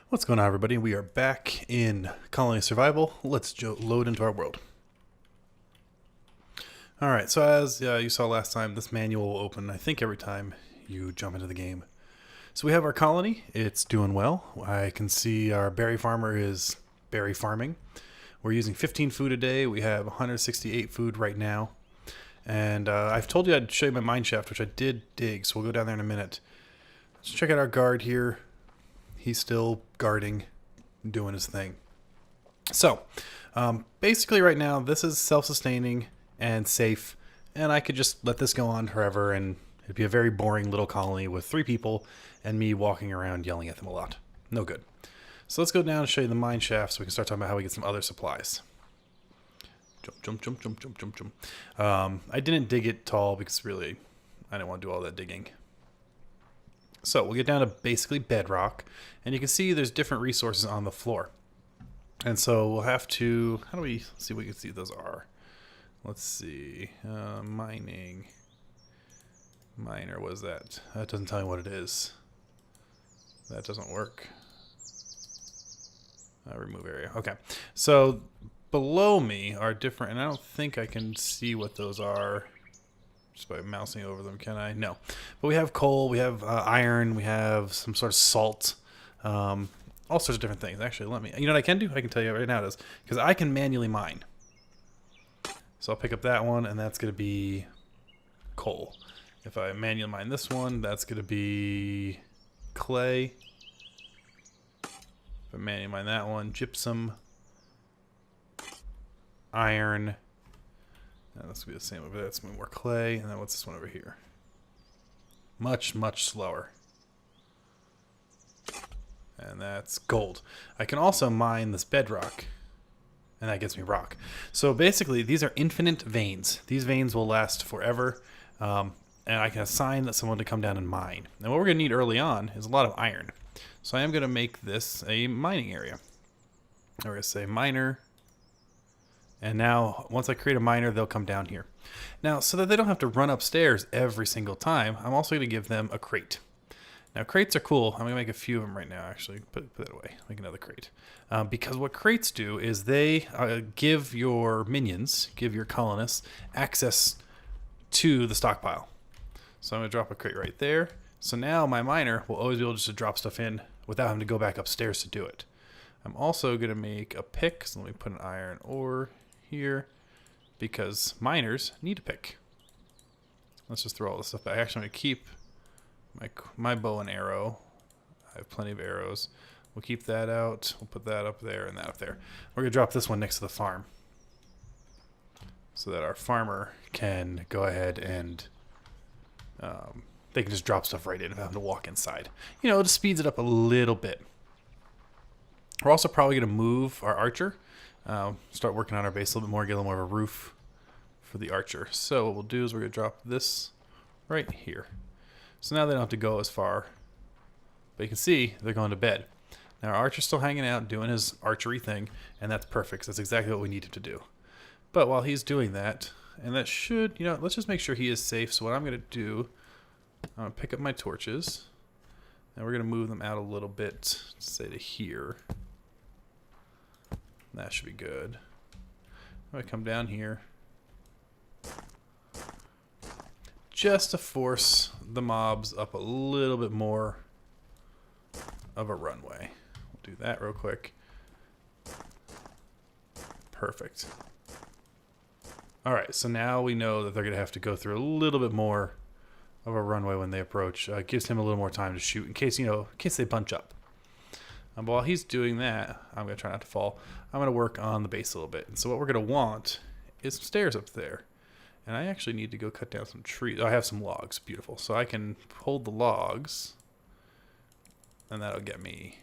What's going on, everybody? We are back in Colony Survival. Let's load into our world. Alright, so as you saw last time, this manual will open, I think, every time you jump into the game. So we have our colony. It's doing well. I can see our berry farmer is berry farming. We're using 15 food a day. We have 168 food right now. And I've told you I'd show you my mine shaft, which I did dig, so we'll go down there in a minute. Let's check out our guard here. He's still guarding, doing his thing. So, basically right now, this is self-sustaining and safe, and I could just let this go on forever, and it'd be a very boring little colony with 3 people and me walking around yelling at them a lot. No good. So let's go down and show you the mine shaft so we can start talking about how we get some other supplies. Jump, jump, jump, jump, jump, jump. I didn't dig it tall because really, I didn't want to do all that digging. So we'll get down to basically bedrock, and you can see there's different resources on the floor. And so we'll have to, how do we see what we can see those are? Let's see, mining. Miner, what is that? That doesn't tell me what it is. That doesn't work. Remove area, okay. So below me are different, and I don't think I can see what those are just by mousing over them, can I? No. But we have coal, we have iron, we have some sort of salt, all sorts of different things. Actually, you know what I can do? I can tell you right now it is, because I can manually mine. So I'll pick up that one, and that's going to be coal. If I manually mine this one, that's going to be clay. If I manually mine that one, gypsum, iron. That's going to be the same over there. That's going to be more clay. And then what's this one over here? Much, much slower. And that's gold. I can also mine this bedrock, and that gives me rock. So basically, these are infinite veins. These veins will last forever, and I can assign someone to come down and mine. And what we're going to need early on is a lot of iron. So I am going to make this a mining area. We're going to say miner. And now, once I create a miner, they'll come down here. Now, so that they don't have to run upstairs every single time, I'm also going to give them a crate. Now, crates are cool. I'm going to make a few of them right now, actually. Put that away. Make another crate. Because what crates do is they give your minions, give your colonists, access to the stockpile. So I'm going to drop a crate right there. So now my miner will always be able just to drop stuff in without having to go back upstairs to do it. I'm also going to make a pick. So let me put an iron ore here, because miners need a pick. Let's just throw all this stuff back. Actually, I'm going to keep my bow and arrow. I have plenty of arrows. We'll keep that out. We'll put that up there and that up there. We're going to drop this one next to the farm so that our farmer can go ahead and they can just drop stuff right in without having to walk inside. You know, it just speeds it up a little bit. We're also probably going to move our archer. Start working on our base a little bit more, get a little more of a roof for the archer. So what we'll do is we're going to drop this right here. So now they don't have to go as far. But you can see they're going to bed. Now our archer's still hanging out, doing his archery thing, and that's perfect. That's exactly what we need him to do. But while he's doing that, and that should, you know, let's just make sure he is safe. So what I'm going to do, I'm going to pick up my torches, and we're going to move them out a little bit, say to here. That should be good. I'm going to come down here just to force the mobs up a little bit more of a runway. We'll do that real quick. Perfect. Alright, so now we know that they're going to have to go through a little bit more of a runway when they approach. Gives him a little more time to shoot in case, you know, in case they bunch up. But while he's doing that, I'm going to try not to fall. I'm going to work on the base a little bit. And so what we're going to want is some stairs up there. And I actually need to go cut down some trees. I have some logs. Beautiful. So I can hold the logs, and that'll get me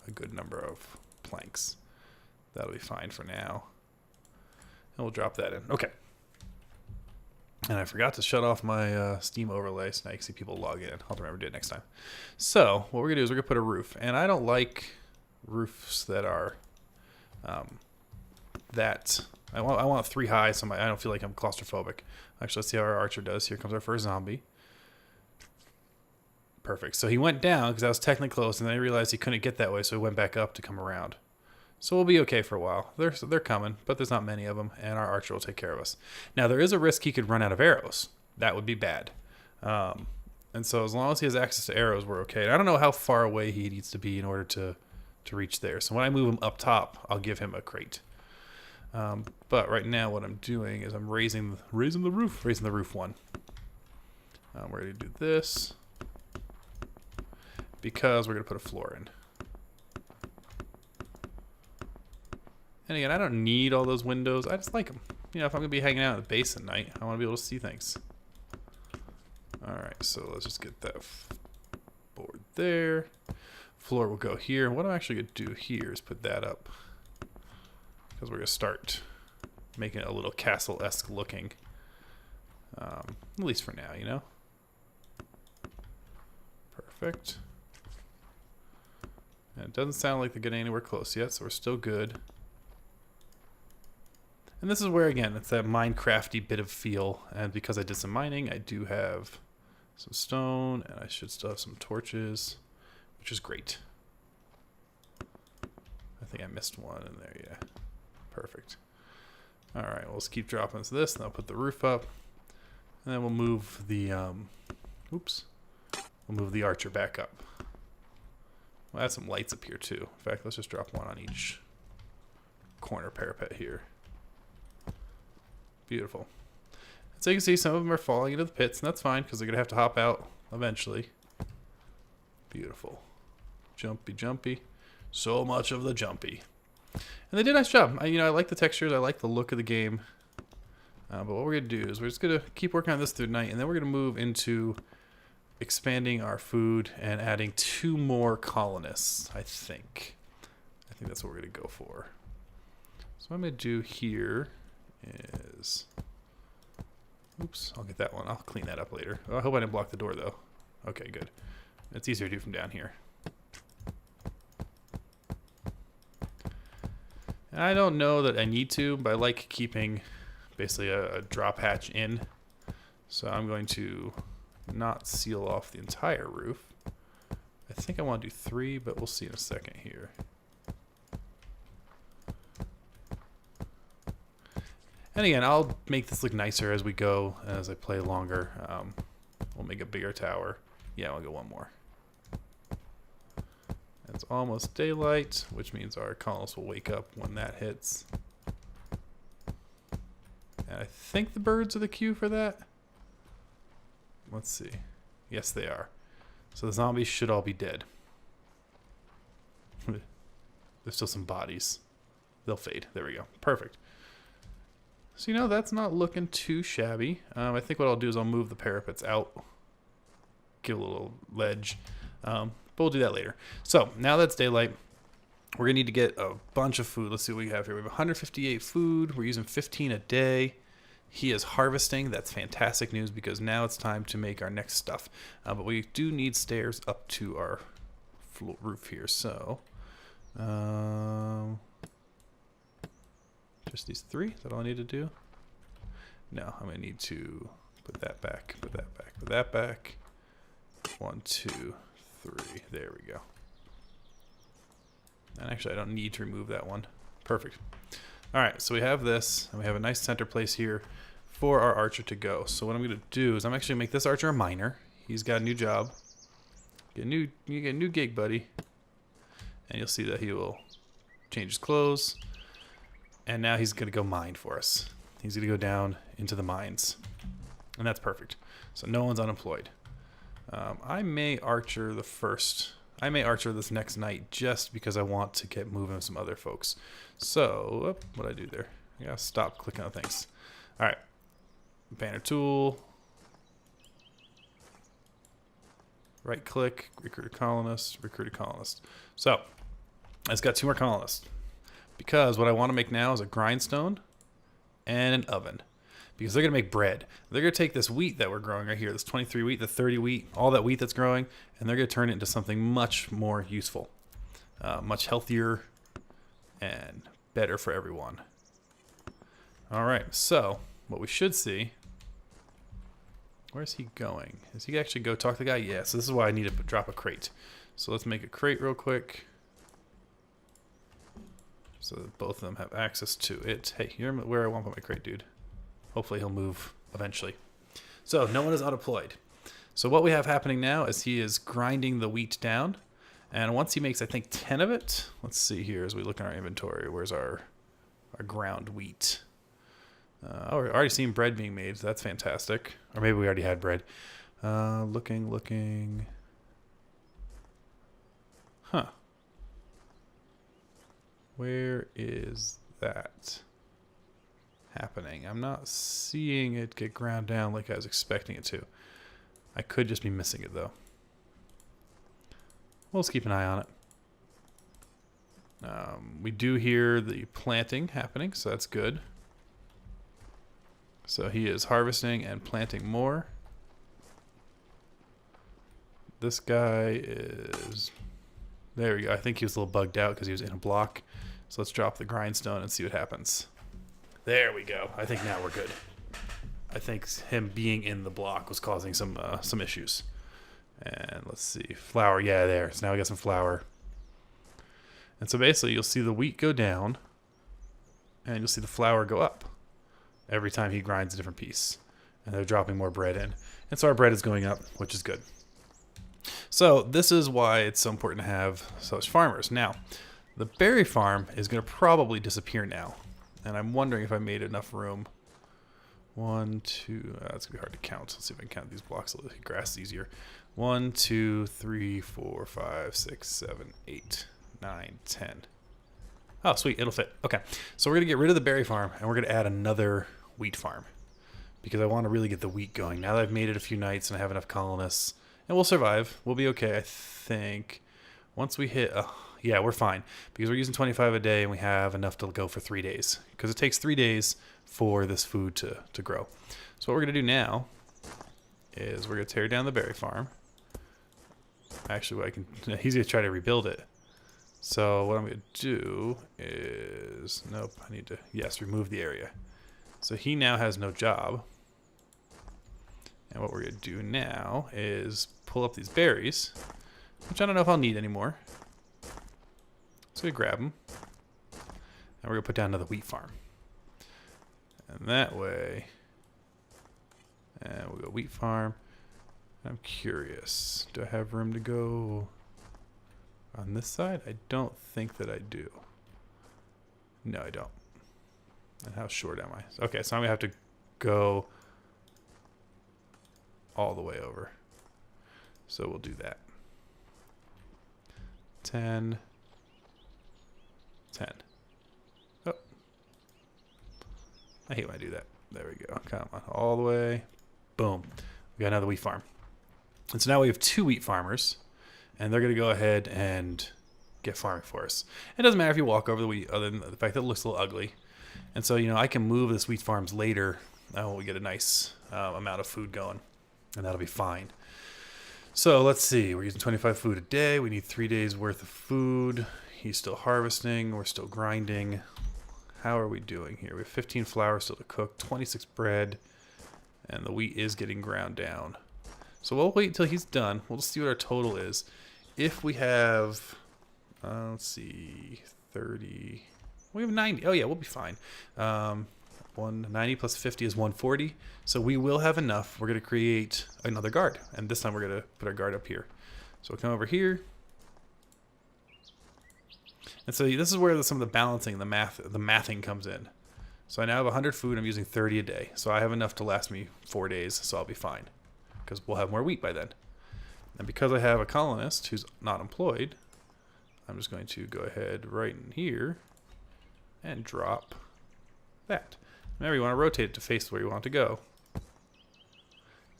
a good number of planks. That'll be fine for now. And we'll drop that in. Okay. And I forgot to shut off my Steam overlay, so now you can see people log in. I'll have to remember to do it next time. So what we're going to do is we're going to put a roof. And I don't like roofs that are I want 3 high, so I don't feel like I'm claustrophobic. Actually, let's see how our archer does. Here comes our first zombie. Perfect. So he went down because I was technically close, and then I realized he couldn't get that way, so he went back up to come around. So we'll be okay for a while. They're coming, but there's not many of them, and our archer will take care of us. Now, there is a risk he could run out of arrows. That would be bad. And so as long as he has access to arrows, we're okay. And I don't know how far away he needs to be in order to reach there. So when I move him up top, I'll give him a crate. But right now what I'm doing is I'm raising the roof one. We're going to do this because we're going to put a floor in. And again, I don't need all those windows. I just like them. You know, if I'm going to be hanging out at the base at night, I want to be able to see things. Alright, so let's just get that board there. Floor will go here. What I'm actually going to do here is put that up, because we're going to start making it a little castle-esque looking. At least for now, you know? Perfect. And it doesn't sound like they're getting anywhere close yet, so we're still good. And this is where, again, it's that Minecrafty bit of feel. And because I did some mining, I do have some stone, and I should still have some torches, which is great. I think I missed one in there, yeah. Perfect. Alright, well, let's keep dropping this, and I'll put the roof up. And then we'll move the, we'll move the archer back up. We'll add some lights up here, too. In fact, let's just drop one on each corner parapet here. Beautiful. So you can see some of them are falling into the pits, and that's fine because they're going to have to hop out eventually. Beautiful. Jumpy, jumpy. So much of the jumpy. And they did a nice job. I like the textures. I like the look of the game. But what we're going to do is we're just going to keep working on this through the night, and then we're going to move into expanding our food and adding 2 more colonists, I think. I think that's what we're going to go for. So what I'm going to do here is... Oops, I'll get that one. I'll clean that up later. Oh, I hope I didn't block the door, though. Okay, good. It's easier to do from down here. And I don't know that I need to, but I like keeping basically a drop hatch in. So I'm going to not seal off the entire roof. I think I want to do 3, but we'll see in a second here. And again, I'll make this look nicer as we go, as I play longer. We'll make a bigger tower. Yeah, I'll go one more. It's almost daylight, which means our colonists will wake up when that hits. And I think the birds are the cue for that. Let's see. Yes, they are. So the zombies should all be dead. There's still some bodies. They'll fade. There we go. Perfect. So, that's not looking too shabby. I think what I'll do is I'll move the parapets out. Give a little ledge. But we'll do that later. So, now that's daylight, we're going to need to get a bunch of food. Let's see what we have here. We have 158 food. We're using 15 a day. He is harvesting. That's fantastic news because now it's time to make our next stuff. But we do need stairs up to our roof here. So, just these 3? Is that all I need to do? No, I'm going to need to put that back, put that back, put that back. 1, 2, 3. There we go. And actually, I don't need to remove that one. Perfect. All right, so we have this, and we have a nice center place here for our archer to go. So what I'm going to do is I'm actually going to make this archer a miner. He's got a new job. You get a new gig, buddy. And you'll see that he will change his clothes. And now he's going to go mine for us. He's going to go down into the mines. And that's perfect. So no one's unemployed. I may archer this next night just because I want to get moving with some other folks. So, what'd I do there? I gotta stop clicking on things. Alright. Banner tool. Right click, recruit a colonist, recruit a colonist. So, I just got 2 more colonists. Because what I want to make now is a grindstone and an oven. Because they're going to make bread. They're going to take this wheat that we're growing right here, this 23 wheat, the 30 wheat, all that wheat that's growing, and they're going to turn it into something much more useful. Much healthier and better for everyone. All right, so what we should see Where's he going? Is he actually go talk to the guy? Yeah, so this is why I need to drop a crate. So let's make a crate real quick. So that both of them have access to it. Hey, you're where I want to put my crate, dude. Hopefully he'll move eventually. So no one is unemployed. So what we have happening now is he is grinding the wheat down. And once he makes, I think, 10 of it. Let's see here as we look in our inventory. Where's our ground wheat? Oh, we're already seeing bread being made. So that's fantastic. Or maybe we already had bread. Looking. Huh. Where is that happening? I'm not seeing it get ground down like I was expecting it to. I could just be missing it, though. We'll just keep an eye on it. We do hear the planting happening, so that's good. So he is harvesting and planting more. This guy is... There we go. I think he was a little bugged out because he was in a block. So let's drop the grindstone and see what happens. There we go. I think now we're good. I think him being in the block was causing some issues. And let's see. Flour. Yeah, there. So now we got some flour. And so basically you'll see the wheat go down. And you'll see the flour go up. Every time he grinds a different piece. And they're dropping more bread in. And so our bread is going up, which is good. So this is why it's so important to have such farmers. Now, the berry farm is going to probably disappear now. And I'm wondering if I made enough room. 1, 2, that's going to be hard to count. Let's see if I can count these blocks. Grass is easier. 1, 2, 3, 4, 5, 6, 7, 8, 9, 10. Oh, sweet. It'll fit. Okay. So we're going to get rid of the berry farm, and we're going to add another wheat farm. Because I want to really get the wheat going. Now that I've made it a few nights and I have enough colonists, and we'll survive. We'll be okay, I think. Once we hit... yeah, we're fine. Because we're using 25 a day, and we have enough to go for 3 days. Because it takes 3 days for this food to grow. So what we're going to do now is we're going to tear down the berry farm. Actually, he's going to try to rebuild it. So what I'm going to do is... Nope, I need to... Yes, remove the area. So he now has no job. And what we're going to do now is pull up these berries, which I don't know if I'll need anymore. So we grab them. And we're going to put down another wheat farm. And that way... And we'll go wheat farm. I'm curious. Do I have room to go on this side? I don't think that I do. No, I don't. And how short am I? Okay, so I'm going to have to go all the way over. So we'll do that. 10. 10. Oh. I hate when I do that. There we go. Come on. All the way. Boom. We got another wheat farm. And so now we have 2 wheat farmers. And they're going to go ahead and get farming for us. It doesn't matter if you walk over the wheat, other than the fact that it looks a little ugly. And so, I can move this wheat farms later when we get a nice amount of food going. And that'll be fine. So let's see. We're using 25 food a day. We need 3 days worth of food. He's still harvesting. We're still grinding. How are we doing here? We have 15 flour still to cook, 26 bread, and the wheat is getting ground down. So we'll wait until he's done. We'll just see what our total is. If we have, let's see, 30... We have 90. Oh, yeah, we'll be fine. 190 plus 50 is 140. So we will have enough. We're going to create another guard. And this time we're going to put our guard up here. So we'll come over here. And so this is where some of the balancing, the mathing comes in. So I now have 100 food. I'm using 30 a day. So I have enough to last me 4 days. So I'll be fine. Because we'll have more wheat by then. And because I have a colonist who's not employed, I'm just going to go ahead right in here and drop that. Remember, you want to rotate it to face where you want it to go.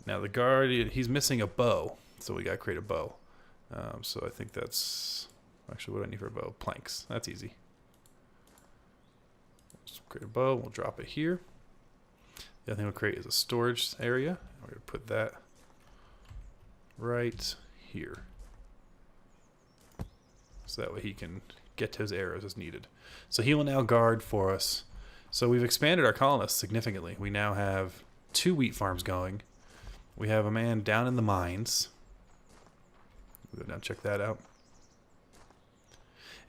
Now the guard, he's missing a bow, so we got to create a bow. So I think that's actually what I need for a bow. Planks. That's easy. Just create a bow. We'll drop it here. The other thing we'll create is a storage area. We're going to put that right here, so that way he can get to his arrows as needed. So he will now guard for us. So we've expanded our colonists significantly. We now have 2 wheat farms going, We have a man down in the mines. We'll go down and check that out.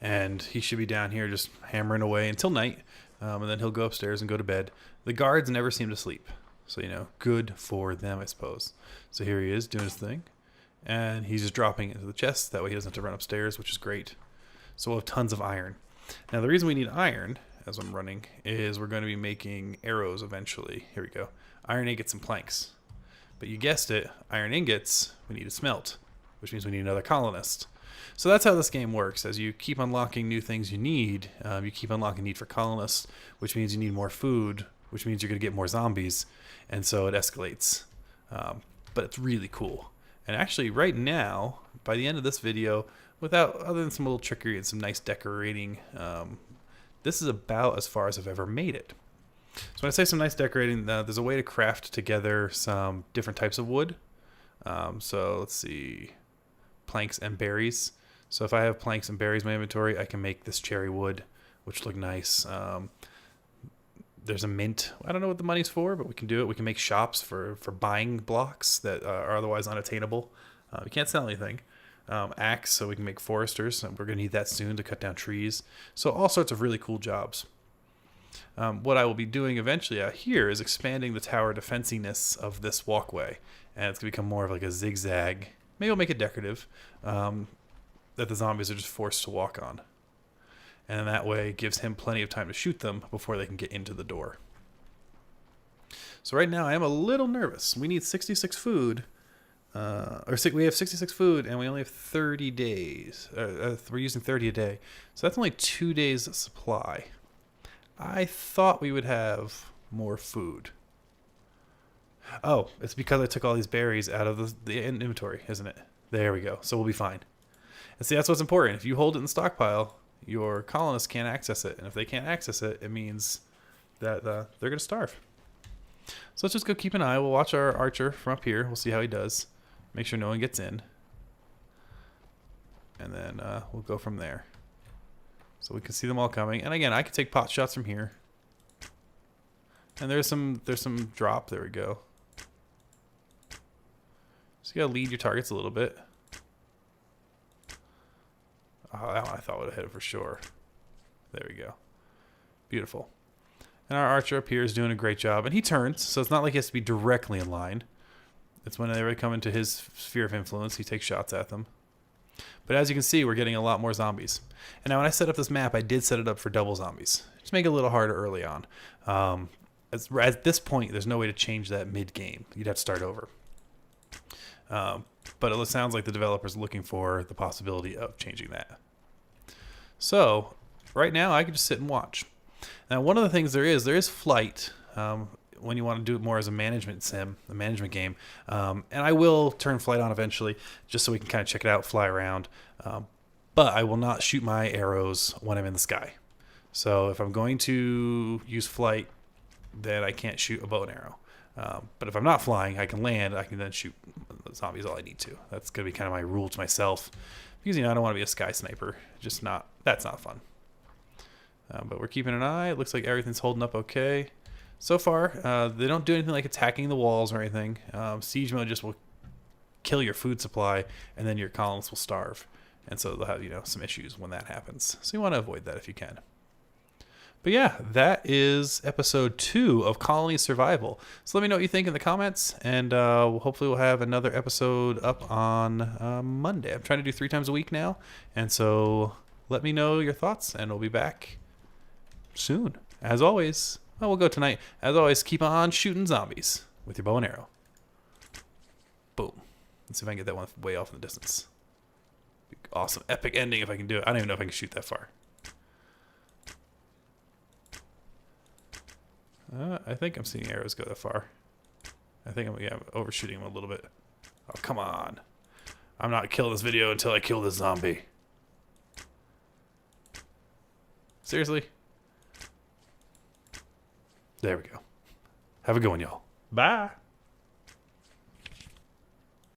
And he should be down here just hammering away until night. And then he'll go upstairs and go to bed. The guards never seem to sleep. So, you know, good for them, I suppose. So here he is doing his thing. And he's just dropping it into the chest. That way he doesn't have to run upstairs, which is great. So we'll have tons of iron. Now, the reason we need iron, as I'm running, is we're going to be making arrows eventually. Here we go. Iron ingots and planks. But you guessed it, iron ingots, we need to smelt, which means we need another colonist. So that's how this game works. As you keep unlocking new things you need, you keep unlocking need for colonists, which means you need more food, which means you're going to get more zombies, and so it escalates. But it's really cool. And actually, right now, by the end of this video, other than some little trickery and some nice decorating, this is about as far as I've ever made it. So when I say some nice decorating, there's a way to craft together some different types of wood. So let's see, planks and berries. So if I have planks and berries in my inventory, I can make this cherry wood, which look nice. There's a mint. I don't know what the money's for, but we can do it. We can make shops for buying blocks that are otherwise unattainable. We can't sell anything. Axe, so we can make foresters. And we're going to need that soon to cut down trees. So all sorts of really cool jobs. What I will be doing eventually out here is expanding the tower defensiness of this walkway. And it's going to become more of like a zigzag. Maybe I'll make it decorative. That the zombies are just forced to walk on. And that way it gives him plenty of time to shoot them before they can get into the door. So right now I am a little nervous. We need 66 food. We have 66 food and we only have 30 days. We're using 30 a day. So that's only 2 days of supply. I thought we would have more food. Oh, it's because I took all these berries out of the inventory, isn't it? There we go. So we'll be fine. And see, that's what's important. If you hold it in the stockpile, your colonists can't access it. And if they can't access it, it means that they're going to starve. So let's just go keep an eye. We'll watch our archer from up here. We'll see how he does. Make sure no one gets in. And then we'll go from there. So we can see them all coming. And again, I can take pot shots from here. And there's some drop. There we go. So you got to lead your targets a little bit. Oh, that one I thought would have hit it for sure. There we go. Beautiful. And our archer up here is doing a great job. And he turns, so it's not like he has to be directly in line. It's when they come into his sphere of influence, he takes shots at them. But as you can see, we're getting a lot more zombies. And now when I set up this map, I did set it up for double zombies. Just make it a little harder early on. At this point, there's no way to change that mid-game. You'd have to start over. But it sounds like the developer's looking for the possibility of changing that. So, right now, I can just sit and watch. Now, one of the things there is flight when you want to do it more as a management sim, a management game. And I will turn flight on eventually, just so we can kind of check it out, fly around. But I will not shoot my arrows when I'm in the sky. So, if I'm going to use flight, then I can't shoot a bow and arrow. But if I'm not flying, I can land. I can then shoot zombies all I need to. That's going to be kind of my rule to myself. Because, I don't want to be a sky sniper. That's not fun. But we're keeping an eye. It looks like everything's holding up okay. So far, they don't do anything like attacking the walls or anything. Siege mode just will kill your food supply, and then your colonists will starve. And so they'll have, some issues when that happens. So you want to avoid that if you can. But yeah, that is episode 2 of Colony Survival. So let me know what you think in the comments, and hopefully we'll have another episode up on Monday. I'm trying to do 3 times a week now, and so let me know your thoughts, and we'll be back soon. As always, we'll go tonight. As always, keep on shooting zombies with your bow and arrow. Boom. Let's see if I can get that one way off in the distance. Awesome. Epic ending if I can do it. I don't even know if I can shoot that far. I think I'm seeing arrows go that far. I think I'm overshooting them a little bit. Oh, come on. I'm not killing this video until I kill this zombie. Seriously? There we go. Have a good one, y'all. Bye.